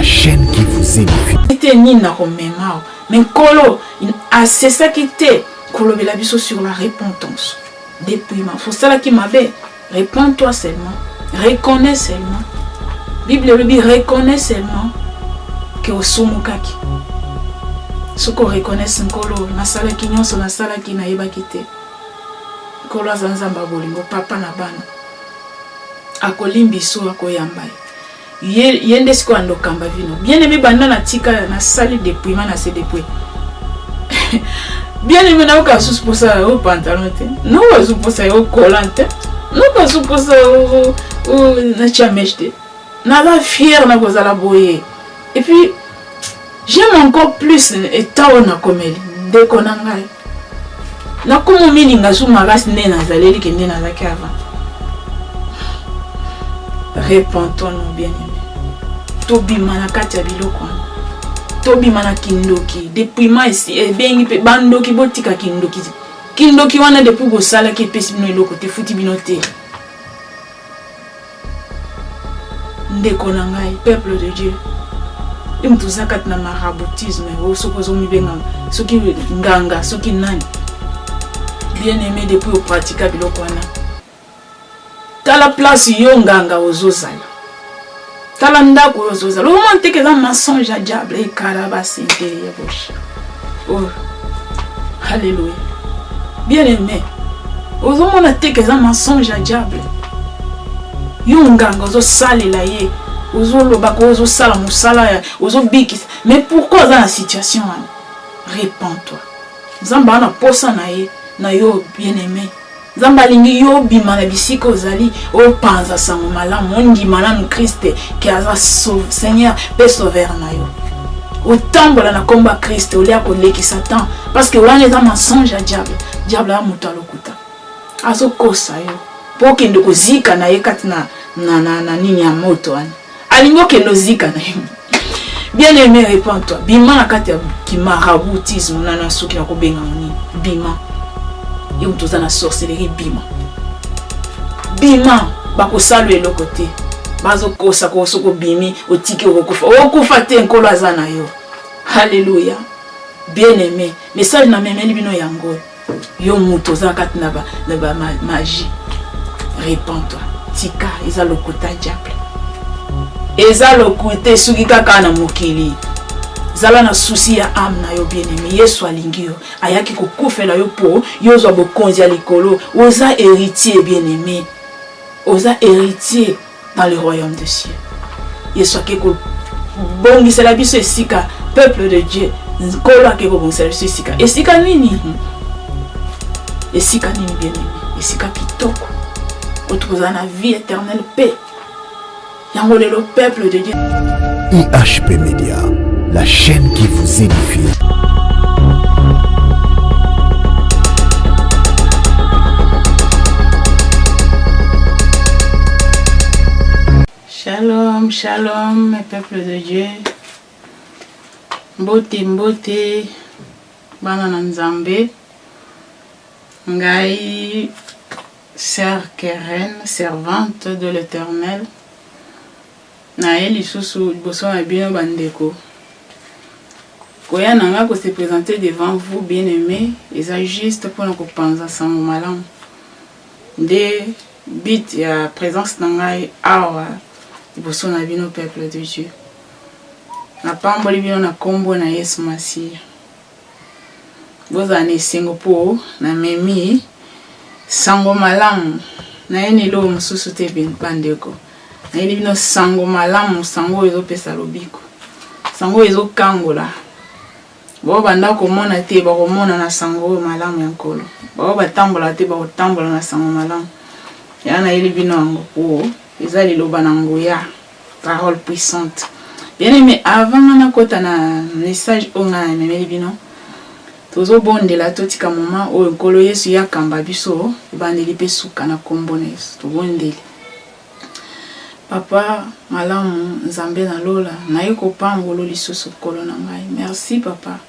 la chaîne qui vous édifie. Mais Kolo, c'est ça qui était. Kolo Belabiso sur la repentance. Depuis ma faut ça qui m'avait. Réponds-toi seulement. Reconnais seulement. Bible le dit reconnais seulement que au sumukaki. Ce qu'on reconnaît c'est Kolo. Na sala ki nyonso na sala ki na yeba kite. Kolo zanzamba bolingo papa na bana. Akolimbiso akoyamba. Yende siko ando kamba vino. Bien aimé banda na tika na sali depuis mana se depuis. Bien aimé na oka sous pour ça au pantalon te. Non pas sous pour ça au collant te. Non pas sous pour ça au na chamechete. Na la fière na kozala boye. Et puis j'aime encore plus état on a comme elle de konangai. Na komo milinga sous magas ne na zaleli ke ne na zaki avant. Répentons-nous bien aimé. Tobi manakati ya biloko Tobi mana kindoki depuis ma ici e bengi pe bandoki botika kindoki wana depuis go sala ki pesi bino eloko te futi bino te ndeko na ngai peuple de Dieu imtu zakat na maraboutisme o sokozo mi benga soki nganga soki nani bien aimé depuis au pratika biloko wana tala place yo nganga ozozala tala ndako ozozala o monte que dans mensonge à diable et carabasi derrière bouche. Oh alléluia bien aimé ozo mona te que dans mensonge à diable yo nganga ozosalela ye ozoloba ko ozosala musala ozobikisa mais pourquoi dans la situation répands-toi nzamba na posa na ye na yo bien aimé Zamba lingi yo bima na bisika ozali o panza sango malamu ondima na Christ qui a sauvé Seigneur pe sauveur na yo o tambola na komba Christ o lia ko leki Satan parce que wana eza mensonge à diable a muto alokuta azo kosa yo po kende ko zika na ye kati na nini ya moto wana alingo kendo zika na yo bien aimé répands-toi bima na kati ya ki maraboutisme na soki na ko benga moni bima et on toza na sorcellerie bima bako salu eloko te bazo kosa ko soko bimi otiki okufa te nkolo azana yo alléluia bien aimé message na memeli bino yango yo muto za kat na ba magie répands-toi tika eza lokota diable eza lokote suki kaka na mokili zala na souci ya âme na yo bien aimé Yesu alingi yo ayaki kokufela yo po yo zo bokonzi ya likolo oza héritier bien aimé oza héritier dans le royaume des cieux Yesu akeko bongisela biso esika peuple de Dieu nkolo akeko bongisela biso esika nini bien aimé esika kitoko otukoza na vie éternelle paix yango lelo peuple de Dieu IHP Media, la chaîne qui vous édifie. Shalom, shalom, mes peuples de Dieu. Mbote, bana na Nzambe. Ngai, sœur Keren, servante de l'Éternel. Na eli susu boso na bino bandeko. Koya nanga ko se présenter devant vous bien-aimés, eza juste pour nous penser sango malamu. De bit ya présence nanga awa boso na bino peuple de Dieu. Na pamboli bino na kombo na Yesu Masia. Boza ne sengo po na memi sango malamu na ene lo mususu te bandeko. Na ili bino sango malamu sango ezo pesa lobiko. Sango ezo kangola. Bo banda komona te ba komona na sango malamu ya nkolo. Bo batambola te ba kotambola na sango malamu. Ya na ili bino ngo po ezali loba na ngoya. Parole puissante. Bien aimé avant na kota na message onga na memeli bino. Tozo bondela totika moment o nkolo Yesu ya kamba biso bandeli pe suka na kombones. To bondeli. Papa, malamu Nzambe na lola, na yeko pambolo lisusu kolo na ngai. Merci papa.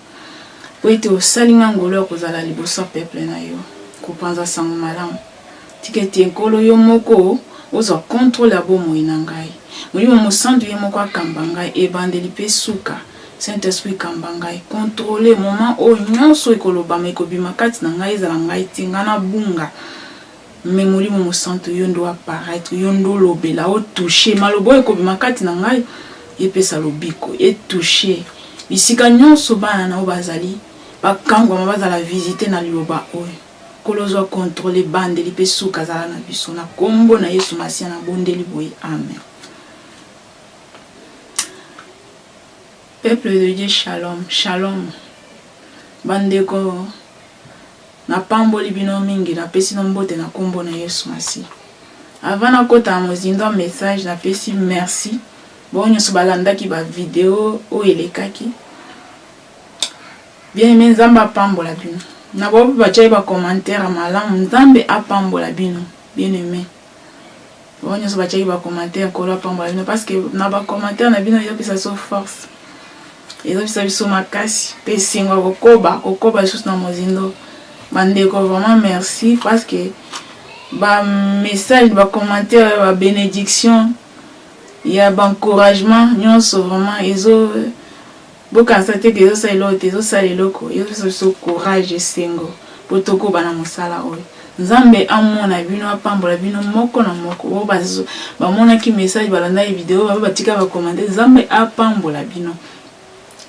Po ete osalinga ngolo kozala liboso peuple na yo. Kopanza sango malamu. Tiketi nkolo yo moko ozo contrôle abo moi na ngai. molimo mosantu ye moko akamba ngai ebandeli mpe suka Saint-Esprit kamba ngai contrôler moment oyo nyonso ekolobama ekobima kati na ngai ezala ngai te ngai na bunga mais molimo mosantu yo ndo apparaître yo ndo lobela otoucher maloba oyo ekobima kati na ngai epesa lobiko etoucher bisika nyonso bana na oyo bazali bakangwama bazala visite na liloba oyo kolozwa contrôler bandeli mpe suka azala na biso na kombo na Yesu Masiya na bondeli boye amen. Peuple de Dieu, shalom, shalom. Bandeko, na pamboli bino mingi, na pesi no mbote na kombo na Yesu Masiya. Avant na kota mozindo message na pesi merci. Bon nyoso balandaki ba vidéo o elekaki. Bien aimé Nzamba pambola bino. Na bobo bachai ba commentaire malamu Nzambe apambola bino. Bien aimé. Bon nyoso bachai ba commentaire kolo apambola bino parce que na ba commentaire na bino yo pesa so force. Et donc ça biso makasi pe singwa kokoba juste na mozindo. Bandeko vraiment merci parce que ba message ba commentaire ba bénédiction il y a ba encouragement nyonso vraiment ezo bokanisa te ke ezo sala te ezo sala eloko ezo so courage esengo potoko bana mosala oyo Nzambe amona bino apambola bino moko na moko bo bazo bamona ki message balanda video ba batika ba commenter Nzambe apambola bino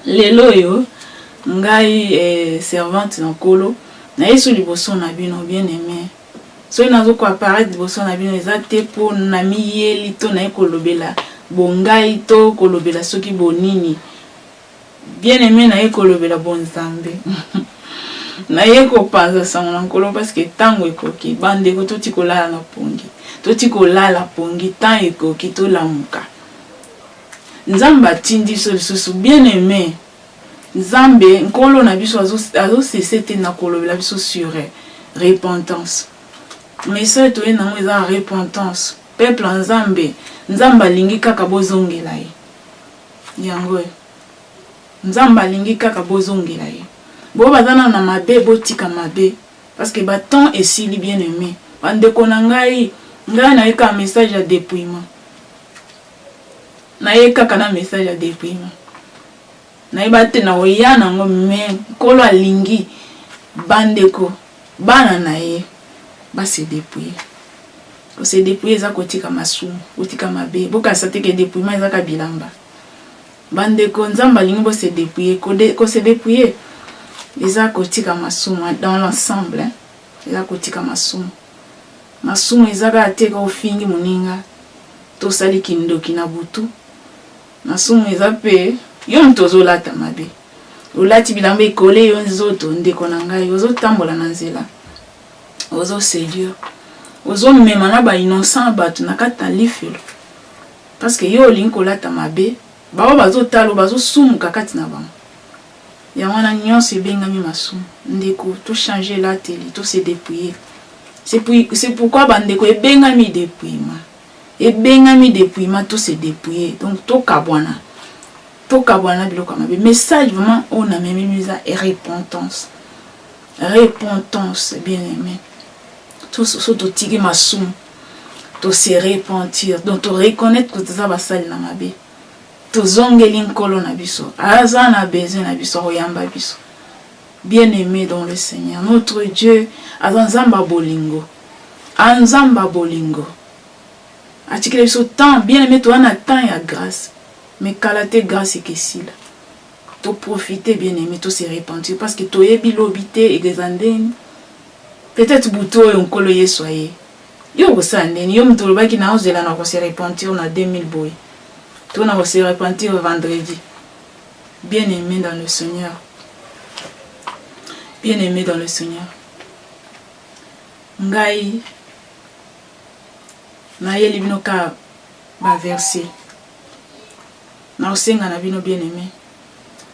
lelo yo ngai servante na kolo na Yesu liboso na bino bien aimé so nazo ko apparaître liboso na bino ezate po na miyeli to na ekolobela bongai to kolobela soki bonini bien aimé na ekolobela bon Nzambe na yeko panza sango na kolo parce que tango ekoki bande ko toti kolala na pongi toti kolala pongi tan ekoki to lamuka Nzambe atindi so bien aimé Nzambe nkolo na biso azo cesser na kolobela biso sur repentance mais ça to ena mo eza repentance peuple Nzambe alingi kaka bozongela ye yango Nzambe alingi kaka bozongela ye bo bazana na mabe botika mabe parce que ba temps esili bien aimé bandeko na ngai na eka message ya dépouillement na eka kana message ya dépouillement na ibate na oyana ngo mais kolo alingi bandeko bana na ye ba se dépouiller ko se dépouiller za kotika masumu kotika mabe boka sateke dépouillement za kabilamba bandeko Nzambe alingi bo se dépouiller ko se dépouiller eza kotika masumu dans l'ensemble eza kotika masumu eza ka teka ofingi muninga to sali kindoki na butu masumu eza pe yo mtozo lata mabe olati bilamba ekole yo nzoto ndeko na ngai ozo tambola na nzela ozo séduire ozo mema na ba innocent batu na kata lifelo parce que yo olingi kolata mabe bao bazo talo bazo sumuka kati na bango ya wana nyonso ebengami masumu ndeko to changer la télé to se dépouiller c'est pourquoi bandeko ebengami dépouillement to se dépouiller donc to kabwana biloko mabe message vraiment on a même mis à repentance bien aimé tout so to tiki masumu to se repentir donc to reconnaître que ça va sali na mabe to zongeli nkolo na biso aza na besoin na biso oyamba biso bien aimé dans le Seigneur notre Dieu azanzamba bolingo atikele biso temps bien aimé to ana temps ya grâce mais kalate grâce ekesila to profiter bien aimé to se repentir parce que to yebi lobité egezandeni peut-être buto yo nkolo Yesu aye yo kosandeni yo mtu lobaki na ozela na ko se repentir na 2000 boy to na ko se repentir vendredi bien aimé dans le Seigneur ngai na yeli bino ka ba verset na osenga na bino bien aimé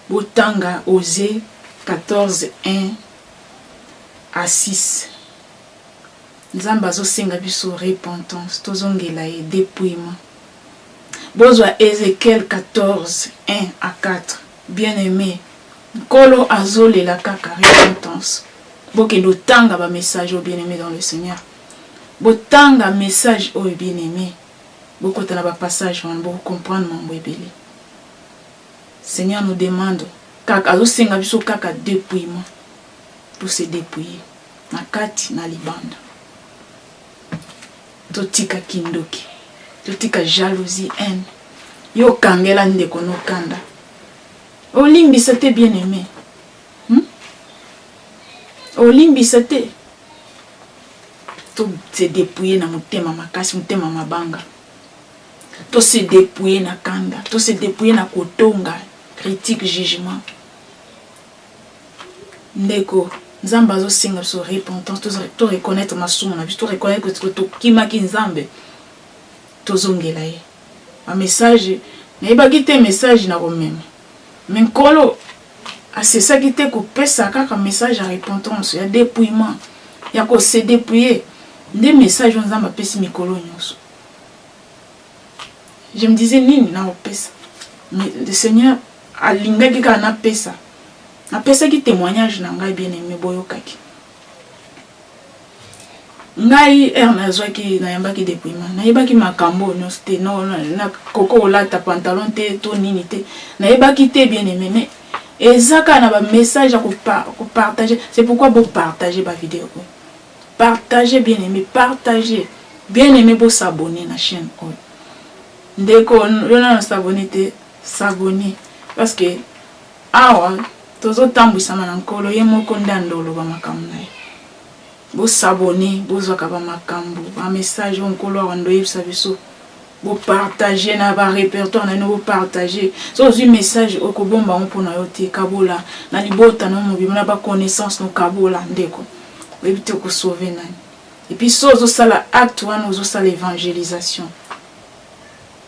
botanga Osée 14:1 à 6 Nzambe azosenga biso repentance tozongela ye dépouillement bozwa Ézéchiel 14:1 à 4 bien aimé kolo azolela kaka repentance bokendo tanga ba message au bien aimé dans le Seigneur botanga message au bien aimé Beaucoup de passage, beaucoup comprendre mon bébé. Seigneur nous demande, kaka dépouillement pour se dépouiller. Na kati na libanda. Totika kindoki. Totika jalousie, haine. Yo kangela ndeko no kanda. Olimbi c'était bien aimé. Olimbi c'était. To se dépouiller na mutema makasi, mutema mabanga. To se dépouiller na kanda. To se dépouiller na kotonga. Critique, jugement. Ndeko. Nzambe azo singa so repentance, to reconnaître ma souma, to reconnaître que to kimaki nzambe. To zongela ye. Un message, na ibaki te message na romeme. Mais nkolo, c'est ça qui te coupé ça kaka message à repentance, ya dépouillement. Ya ko se dépouiller. Des messages nzambe pesi mikolo nyonso. Je me disais nini na opesa. Mais le Seigneur a lingaki ka na pesa. Napesaki témoignage na ngai bien aimé boyokaki. Ngai nazwaki na yambaki dépouillement. Na yebaki makambo nyonso te na koko olata pantalon te to nini te. Na yebaki te bien aimé mais ezaka na ba message à partager. C'est pourquoi vous partagez ma vidéo. Partagez bien aimé, partagez. Bien aimé pour s'abonner na chaîne. Ndeko na s'abonner te s'abonner parce que tozo tambwisa manankolo ye moko ndandolo ba makambo na ye. Bo s'abonner, bo zwaka ba makambo, ba message onkolo wando yebisa biso. Bo partager na ba répertoire na no partager. So zu message okobomba mpona yo te kabola na libota na mobima na ba connaissance no kabola ndeko. Ebite ko sauver nani. Et puis so zo sala acte wana zo sala évangélisation.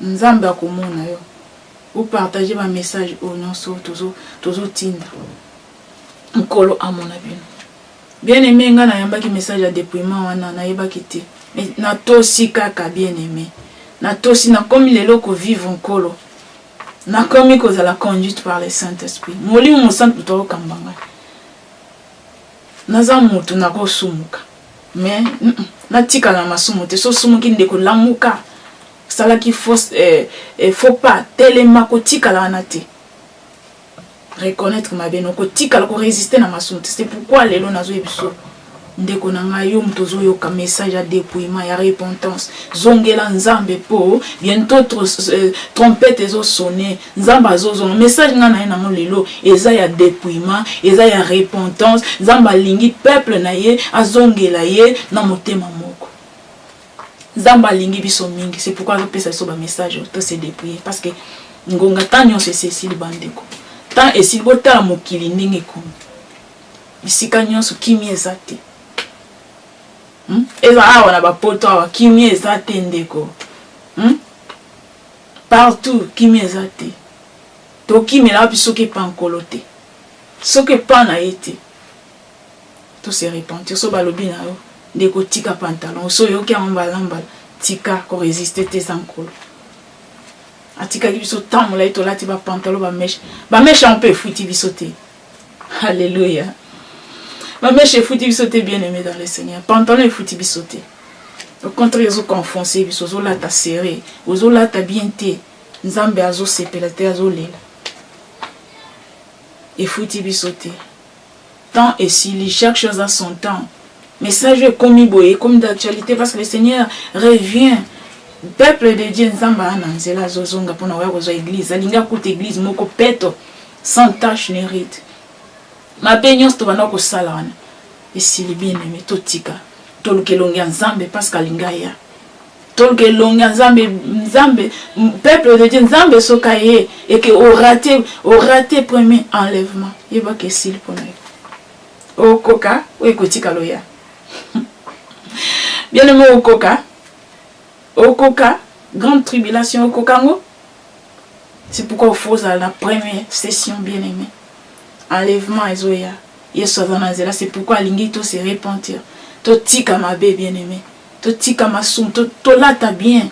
Nzambe akomona yo. Vous partagez ma message au nom so tozo tinda. Nkolo amona bino. Bien aimé nga na yambaki message à dépouillement wana na yebaki te. Mais na tosi kaka bien aimé. Na tosi na komi lelo ko vivre nkolo. Na komi ko za la conduite par le Saint-Esprit. Moli mo sant to kambanga. Naza mutu na ko sumuka. Mais na tika na masumu te so sumuki ndeko lamuka. Sala qui faut pas tellement kotika la anate reconnaître ma beno kotika la ko résister na masunte. C'est pourquoi lelo nazo ebiso ndeko na ngai yo mtozo yo ka message à dépouillement ya repentance zongela nzambe po bientôt trompette ezo sonner nzamba zozo message nga na na lelo eza ya dépouillement eza ya repentance nzamba lingi peuple na ye azongela ye na motema moko. Zamba lingi biso mingi, c'est pourquoi je pèse sur le message to se dépouiller parce que ngonga tanyo se Cécile bandeko tant et si bota mokili ndenge ko bisika nyonso kimi ezate eza awa na ba poto awa kimi ezate ndeko partout kimi ezate to kimi la biso ke pankolote soke pa na ete to se repentir so balobi na yo ndeko tika pantalon so yoki ambalamba tika ko résister tes ankolo atika biso tamola ito lati ba pantalon ba mèche on peut fuiti biso te. Alléluia. Ba mèche fuiti biso te bien aimé dans le Seigneur. Pantalon fuiti biso te. Au contraire zo confoncer biso zo lata serré zo lata bien te nzambe azo sepela te azo lela et fuiti biso te. Tant et si chaque chose a son temps. Message comme boye comme d'actualité parce que le Seigneur revient. Peuple de Dieu nzamba ananzela zozonga pona wa kozo église alinga koute église moko peto sans tache ni ride. Ma peignos to bana ko sala wana. Et si le bien aimé totika tolukelonga nzambe parce qu'alinga ya. Tolukelonga nzambe peuple de Dieu nzambe sokaye et que au raté premier enlèvement. Yeba ke sil pona. O koka o kotika loya. Bien aimé au coca, grande tribulation au cocango. C'est pourquoi il faut à la première session bien aimée. Enlèvement et zoya. C'est pourquoi l'ingito se repentir. To tika ma bé bien aimé. To tika ma soum. To lata bien.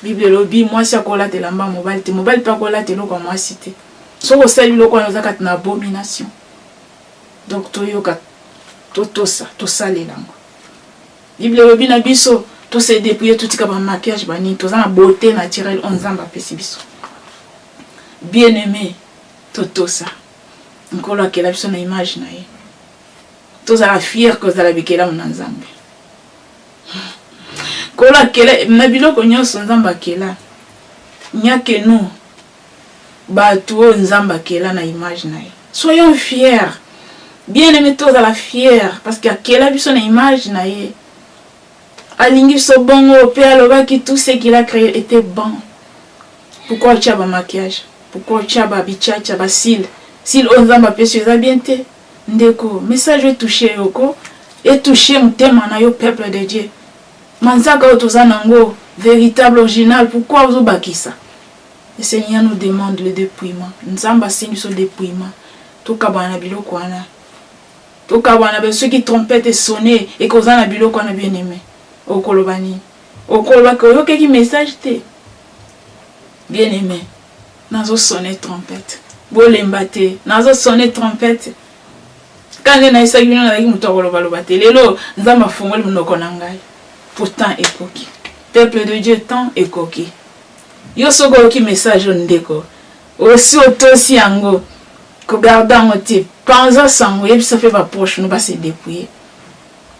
Bible lobby, moi si akola te lamba mobile pas akola te loko moi cité. So ko sali loko na zakat na abomination. Donc to yoka to tosa to sale lango. Bible lobby na biso Tout se dépouiller tout comme maquillage bani, tout ça beauté naturelle on zamba pesibiso. Bien-aimé, tout ça. Encore là qu'elle a son image naïe. Tout ça fier que ça la bikela mon ensemble. Quand là qu'elle na bilo konyo son zamba kela. Nya que nous bateau nzamba kela na image naïe. Soyons fiers. Bien-aimé tous à la fière parce que qu'elle a vu son image naïe. Alingi so bon au père le qui tout ce qu'il a créé était bon. Pourquoi tu as un maquillage? Pourquoi tu as un bichacha basil? S'il on zamba pesi za bien te. Ndeko, message est touché yoko et touché mon thème na yo peuple de Dieu. Manzaka otozanango véritable original pourquoi vous bakisa? Le Seigneur nous demande le dépouillement. Nzamba signe sur dépouillement. Tout kabana biloko wana. Tout kabana ceux qui trompette sonner et kozana biloko wana bien aimé. Okolobani. Okoloba ko yo ki message te. Bien aimé. Nazo sonner trompette. Bolemba te. Nazo sonner trompette. Quand on a essayé de faire des pourtant écoquille. Peuple de Dieu, tant écoquille. Yo sogo qui message on déco. Aussi aussi ango. Que gardant au type. Panza sango. Et puis ça fait ma poche. Nous va se dépouiller.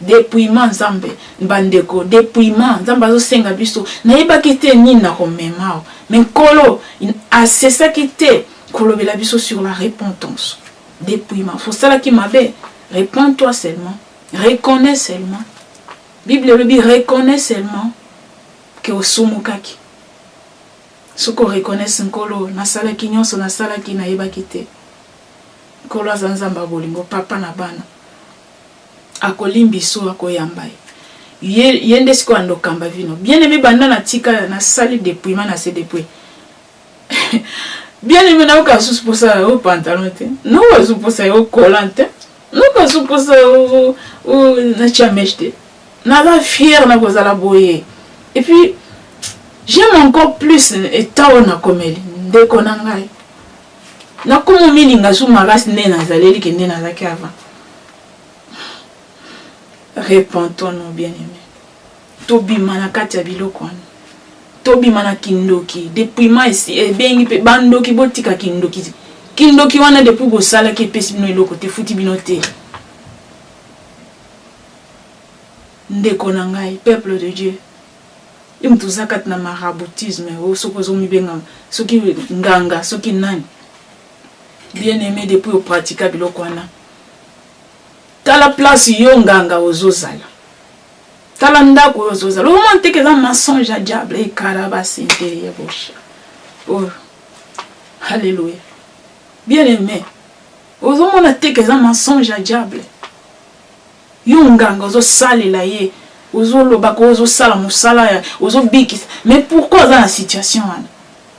Dépouillement zambe. Bandeko. Dépouillement. Zamba zo senga biso. Na iba kite ni na komema. Mais kolo. C'est ça qui était. Kolo bela biso sur la repentance. Dépouillement. Faut ça là qui m'avait. Réponds-toi seulement. Reconnais seulement. Bible le dit reconnais seulement que au sumukaki. Ce qu'on reconnaît c'est nkolo na sala ki nyonso na sala ki na yeba kite. Nkolo azanzamba bolingo papa na bana. Akolimbi so akoyambai. Yende siko andokamba vino. Bien aimé banda na tika na sali dépouillement na se dépouiller. Bien aimé na ka sous pour ça au pantalon te. Non wa pour ça au collant te. Non ka sous pour ça au na chameste. Na la fière na kozala boye. Et puis j'aime encore plus état na komeli ndeko na ngai. Na komo milinga sou magas ne na zaleli ke ne na zaki avant. Repentons-nous bien-aimés. Tobi manakati ya biloko wana. Tobi mana kindoki dépouillement ici e bengi pe bandoki botika kindoki. Kindoki wana depuis go sala ke pesi bino eloko te futi bino te. Ndeko na ngai peuple de Dieu. Imtuzaka na maraboutisme o sokozo mibenga soki nganga soki nani. Bien-aimé depuis au pratica biloko wana. Tala place yo nganga ozozala. Tala ndako ozozala. O monte que ça mensonge à diable et carabas intérieur bouche. Oh. Alléluia. Bien-aimé. Ozo monte que ça mensonge à diable. Yo nganga ozosalela ye. Ozo lobako ozo sala musala ozo bikis. Mais pourquoi dans la situation wana?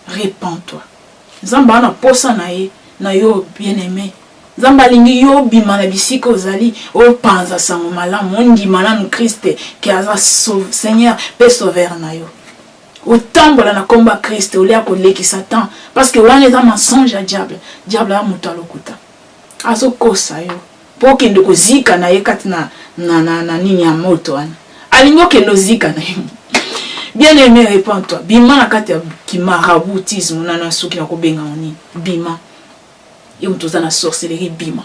Répands-toi. Zamba na posa na ye na yo bien-aimé. Zamba lingi yo bimana bisiko zali o panza sango malamu ondi malanu Christ qui a Seigneur peut sauver na yo. Otambola na komba Christ olia ko leki Satan parce que wana eza mensonge à diable. Diable a muta lokuta. Azo kosa yo. Po kende ko zika na ye kati na nini ya moto wana. Alingo kendo zika na yo. Bien-aimé, réponds-toi. Bima na kati ya ki maraboutisme na soki na ko benga oni. Bima. Yo mtoza na sorcellerie bima.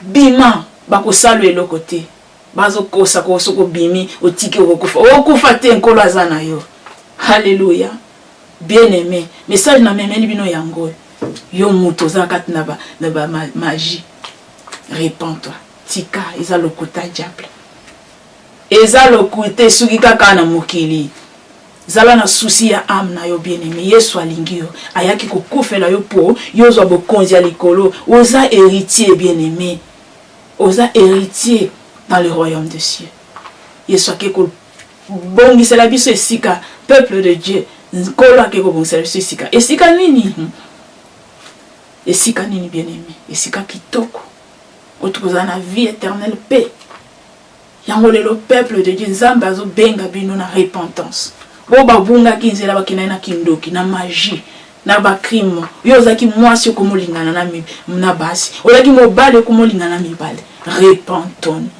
Bima bako salo eloko te. Bazo kosa ko soko bimi otiki okufa. Okufa te nkolo azana yo. Alléluia. Bien-aimé, message na memeli bino yango. Yo mtoza kati na ba magie. Réponds-toi. Tika eza lokuta diable. Eza lokuta suki kaka na mokili. Zala na souci ya âme na yo bien-aimé. Yesu alingi yo. Ayaki kokufela yo po. Yo zo bokonzi ya likolo. Oza héritier bien-aimé. Oza héritier dans le royaume des cieux. Yesu akeko bongisela biso esika. Peuple de Dieu. Nkolo akeko bongisela biso esika. Esika nini? Esika nini bien-aimé? Esika kitoko. Otukoza na vie éternelle paix. Yango le peuple de Dieu. Nzambe azo benga bino na repentance. Boba bunga kinzela bakina na kindoki na magie na ba crime yo zaki mwasi ko molingana na basi olaki mobale ko molingana na mibale Répentons-nous.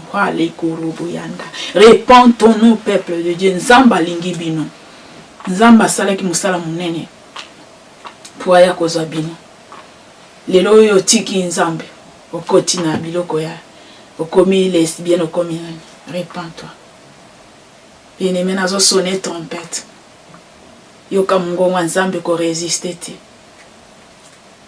Répentons-nous, peuple de Dieu. Nzamba lingi bino. Nzamba salaki musala munene. Pour aya kozwa bino. Lelo yo tiki nzambe. Okoti na biloko ya. Okomi lesbienne, okomi nani. Répands-toi. Bien-aimé, nazo sonner trompette. Yoka mungonga nzambe ko résister te.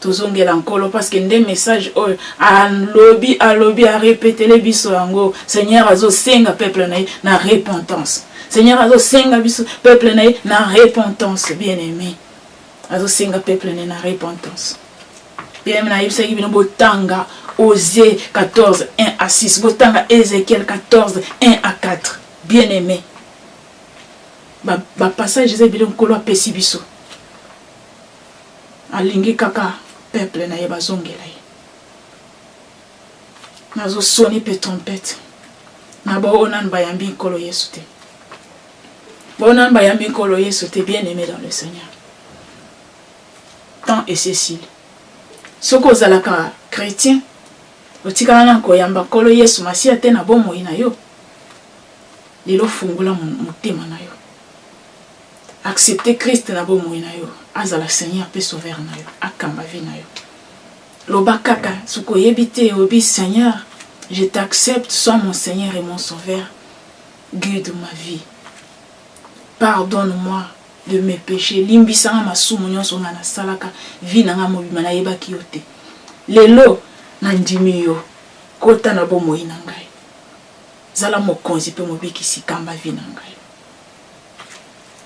Tozongela nkolo parce que nde message oyo alobi a répéter les biso yango. Seigneur azo senga peuple na repentance. Seigneur azo senga biso peuple na repentance, bien-aimé. Azo senga peuple na repentance. Bien-aimé na yebisa ki bino botanga Osée 14, 1 à 6. Botanga Ézéchiel 14, 1 à 4. Bien-aimé. Ba passage Jésus bino nkolo apesi biso. Alingi kaka peuple na yeba zongela ye. Nazo soni pe trompette. Na ba onan bayambi nkolo Yesu te. Bonan bayambi nkolo Yesu te, bien-aimé dans le Seigneur. Tant et Cécile. Soko zalaka chrétien. Otikala na koyamba nkolo Yesu masia te na bomoi na yo. Lelo fungula motema na yo. Accepter Christ na bomoi na yo. Azala Seigneur pe sauveur na yo. Akamba vi na yo. Loba kaka suko yebite obi Seigneur, je t'accepte, sois mon Seigneur et mon sauveur. Guide ma vie. Pardonne-moi de mes péchés. Limbisanga masumu nyonso nga na salaka vi na nga mobima na yeba ki yo te. Lelo na ndimi yo kota na bomoi na ngai. Zala mokonzi pe mobikisi kamba vi na ngai.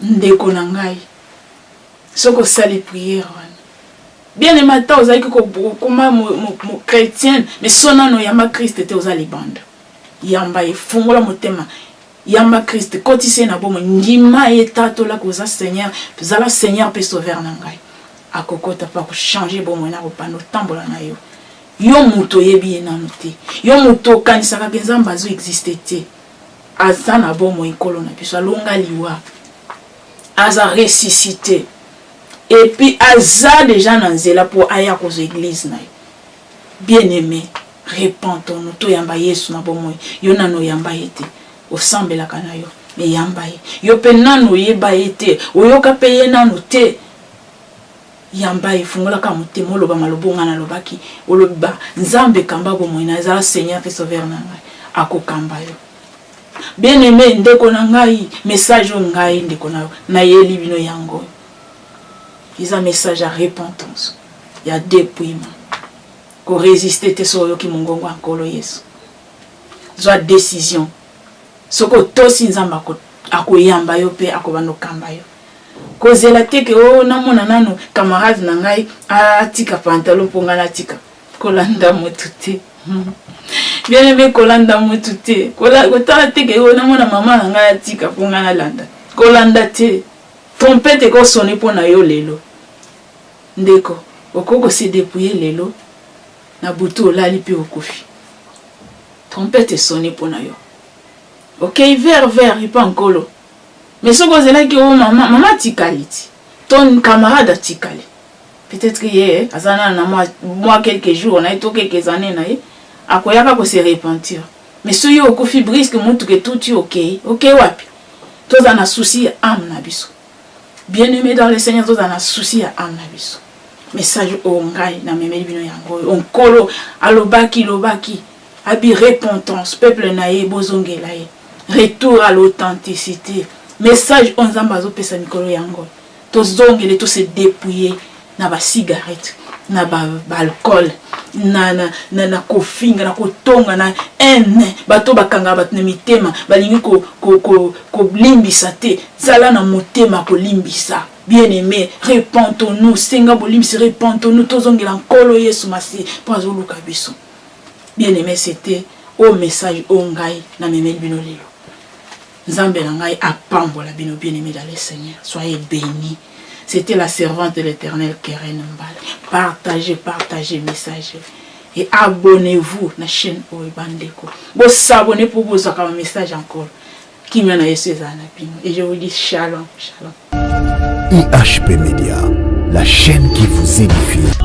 Ndeko na ngai. Soko sali prière wana. Bien aimé ta ozaki ko koma mo chrétien mais sonano yamba Christ te ozali banda. Yamba efungola motema. Yamba Christ kotise na bomo ngima etato la koza Seigneur, zala Seigneur pe sauveur na ngai. Akokota pa ko changer bomo na ko pano tambola na yo. Yo muto yebi na note. Yo muto kanisaka kenzamba zo existe te. Azana bomo ikolo na biso longa liwa. Aza ressuscité. Et puis aza déjà dans zela pour aya kozo église na yo. Bien-aimé, repentons-nous to yamba Yesu na bomo. Yo nano yamba ete. Osambela kana yo me yamba ye. Yo pe nano yeba ete. Oyoka pe ye nano te. Yamba ye fungola ka motema oloba malobonga na lobaki oloba nzambe kamba bomo ina za Seigneur te sauveur na ngai akokamba yo. Bien-aimé ndeko na ngai message ngai ndeko na yeli bino yango. Isa message à repentance. Il y a dépouillement. Ko résister te so yo ki mongongo ankolo Yesu. Zwa décision. Soko tosi nzamba akoyamba yo pe akobano kamba yo. Kozela teke o namona nano camarade na ngai atika pantalon ponga na tika. Kolanda motute. Bien aimé kolanda motute. Kotala teke o namona mama na ngai atika ponga na landa. Kolanda te. Trompette ko sonner pona yo lelo. Ndeko okoko se dépouiller lelo na butu olali pe okofi. Trompette sonner pona yo. Ok, vers, il pas encore. Mais ce que c'est que maman tikaliti. Ton camarade a tikali. Peut-être que hier, moi quelques jours, on a été quelques années, à quoi il y a pas se repentir. Mais si yo kofi brisque montre que tout est ok. Ok, wapi. Tous en a souci à âme nabiso. Bien aimé dans le Seigneur, tous en a souci à âme nabiso. Message au ngai na memeli bino yango. On kolo alobaki lobaki. Abi repentance, peuple naye bozongela ye. Retour à l'authenticité. Message on zambazo pesa mikolo yango. Tozongele to se dépouiller na ba cigarette, na ba alcool, na kofinga na kotonga na bato bakanga bat na mitema, balingi ko limbisa te, zala na motema ko limbisa. Bien-aimé, repentons-nous, senga bolimbisa repentons-nous tozongela nkolo Yesu masi pour azoluka biso. Bien-aimé, c'était au message au ngai na memeli bino lelo. Nzambe na ngai apambola bino bien-aimé dans le Seigneur. Soyez bénis. C'était la servante de l'Éternel Keren Mbale. Partagez message. Et abonnez-vous à la chaîne Oibandeko. Vous s'abonnez pour vous avoir un message encore. Qui m'a et je vous dis shalom, shalom. IHP Media, la chaîne qui vous édifie.